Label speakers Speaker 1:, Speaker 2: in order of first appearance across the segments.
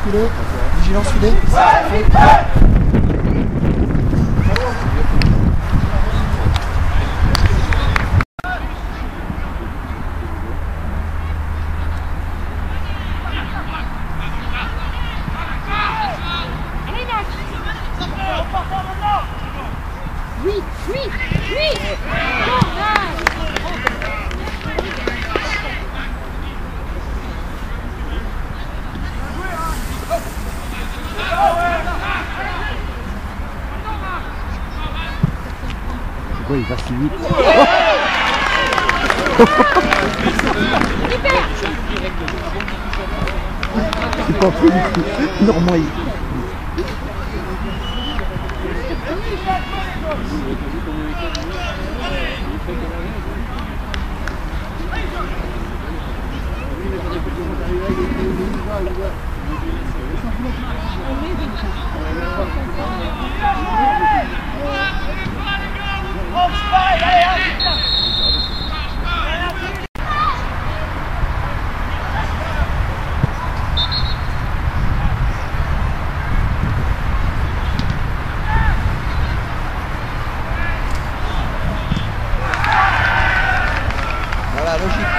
Speaker 1: filet. Vigilance filet.
Speaker 2: Pourquoi il va si vite? C'est pas plus du tout. Normand.
Speaker 1: Voilà, logique.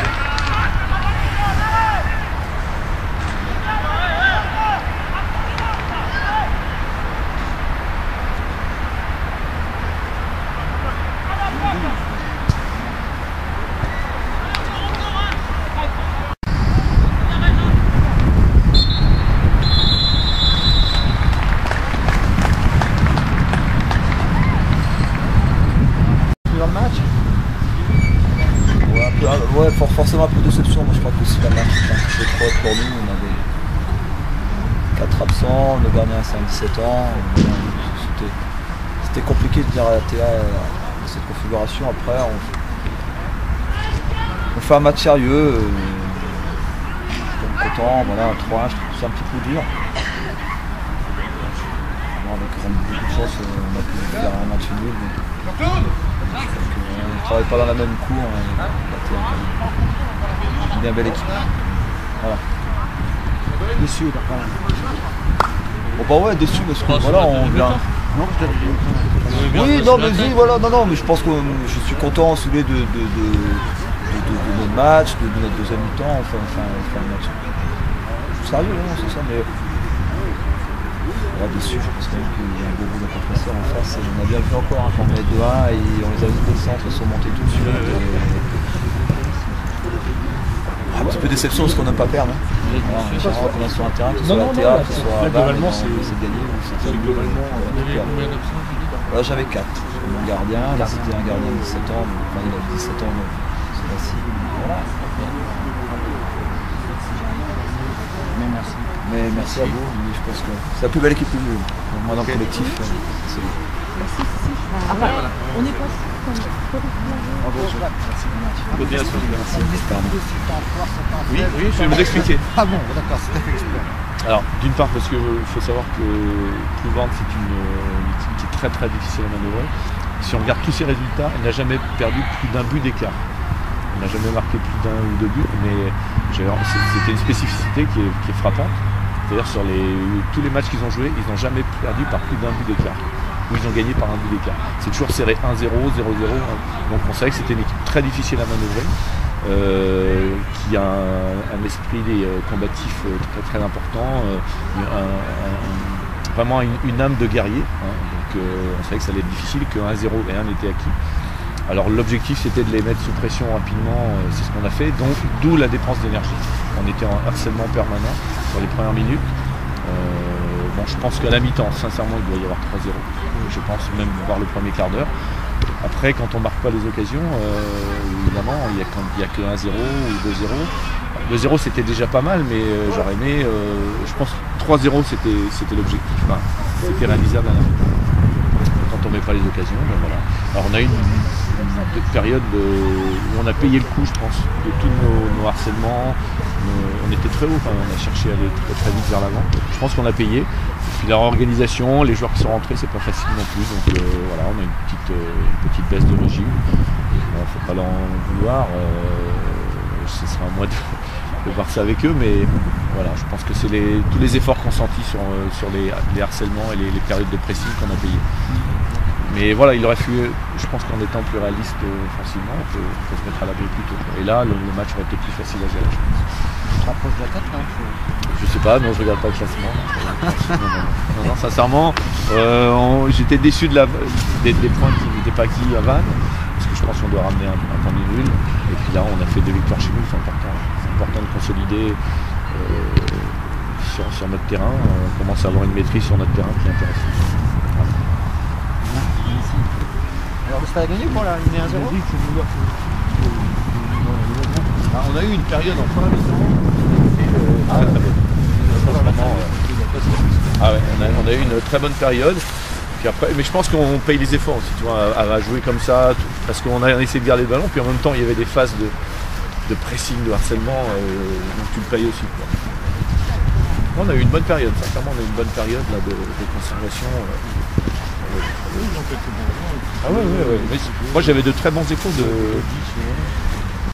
Speaker 1: Dans le match? Ouais, forcément un peu de déception. Moi je crois que aussi la match était un petit peu trop pour nous. On avait 4 absents, le gardien c'est un 17 ans. C'était compliqué de dire à la TA cette configuration. Après on fait un match sérieux. Je suis content, voilà, un 3-1, je trouve ça un petit peu dur. Bon, avec beaucoup de chance, on a pu faire un match nul. On ne travaille pas dans la même cour. On est une belle équipe. Voilà.
Speaker 2: Déçu quand même.
Speaker 1: Bon bah ouais, déçu parce que voilà, on vient.
Speaker 2: Non,
Speaker 1: Oui, non mais oui, voilà, non, mais je pense que je suis content de notre match, de notre deuxième mi-temps, enfin un match. Sérieux, non, c'est ça, mais. Ouais, déçu, je pense quand même qu'il y a un beau bout de compresseur en face. On a bien vu encore quand on est 2-1 et on les a vus descendre, ils sont montés tout de suite. Un petit peu de déception parce qu'on n'aime pas perdre. Hein. Voilà, qu'on a sur un terrain, que ce soit la TA, que ce soit
Speaker 3: globalement, c'est
Speaker 1: gagné. C'est globalement. Voilà, j'avais 4. Mon gardien, là c'était un gardien de 17 ans, enfin il a 17 ans, c'est facile. Voilà.
Speaker 2: Mais merci.
Speaker 1: Mais merci à vous, je pense que c'est la plus belle équipe du monde. Moi dans le collectif, c'est bon.
Speaker 4: On est pas
Speaker 3: Continuation.
Speaker 1: Merci.
Speaker 3: Oui, je vais vous expliquer.
Speaker 2: Ah bon, d'accord, c'est fait exprès.
Speaker 3: Alors, d'une part, parce qu'il faut savoir que Plouvante, c'est une équipe qui est très très difficile à manœuvrer. Si on regarde tous ses résultats, elle n'a jamais perdu plus d'un but d'écart. Elle n'a jamais marqué plus d'un ou deux buts, mais c'était une spécificité qui est frappante. C'est-à-dire sur tous les matchs qu'ils ont joués, ils n'ont jamais perdu par plus d'un but d'écart. Ou ils ont gagné par un but d'écart. C'est toujours serré 1-0, 0-0. Donc on savait que c'était une équipe très difficile à manœuvrer, qui a un esprit combatif très très important, vraiment une âme de guerrier. Donc on savait que ça allait être difficile, que 1-0 et 1 était acquis. Alors l'objectif c'était de les mettre sous pression rapidement, c'est ce qu'on a fait, donc d'où la dépense d'énergie. On était en harcèlement permanent sur les premières minutes. Bon, je pense qu'à la mi-temps, sincèrement, il doit y avoir 3-0. Je pense même voir le premier quart d'heure. Après, quand on ne marque pas les occasions, évidemment, il n'y a que 1-0 ou 2-0. 2-0, c'était déjà pas mal, mais j'aurais aimé, je pense 3-0, c'était l'objectif. Enfin, c'était réalisable à la mi-temps. Quand on ne met pas les occasions, ben voilà. Alors on a eu une période où on a payé le coup, je pense, de tous nos harcèlements. On était très haut, on a cherché à aller très très vite vers l'avant. Je pense qu'on a payé. Et puis la réorganisation, les joueurs qui sont rentrés, c'est pas facile non plus. Donc voilà, on a une petite baisse de régime. Il ne faut pas l'en vouloir. Ce sera à moi de voir ça avec eux, mais Voilà, je pense que c'est tous les efforts consentis sur les harcèlements et les périodes de pressing qu'on a payées. Mais voilà, il aurait fallu, je pense qu'en étant plus réaliste offensivement, on peut se mettre à l'abri plus tôt. Et là, le match aurait été plus facile à gérer, je pense.
Speaker 2: Tu te rapproches de la tête, là?
Speaker 3: Je sais pas, non, je regarde pas le classement. Non, sincèrement, j'étais déçu des points qui n'étaient pas acquis à Vannes, parce que je pense qu'on doit ramener un point nul. Et puis là, on a fait 2 victoires chez nous, c'est important. C'est important de consolider sur notre terrain. On commence à avoir une maîtrise sur notre terrain qui est intéressante.
Speaker 1: Alors le Stade a gagné ou pas là? Il met 1-0. On a eu une période en première mi-temps.
Speaker 3: On a eu une très bonne période. Puis après, mais je pense qu'on paye les efforts aussi, tu vois, à jouer comme ça, parce qu'on a essayé de garder le ballon, puis en même temps il y avait des phases de pressing, de harcèlement, donc tu le payes aussi, quoi. On a eu une bonne période, sincèrement on a eu une bonne période là, de conservation. Ah ouais. Mais moi j'avais de très bons échos de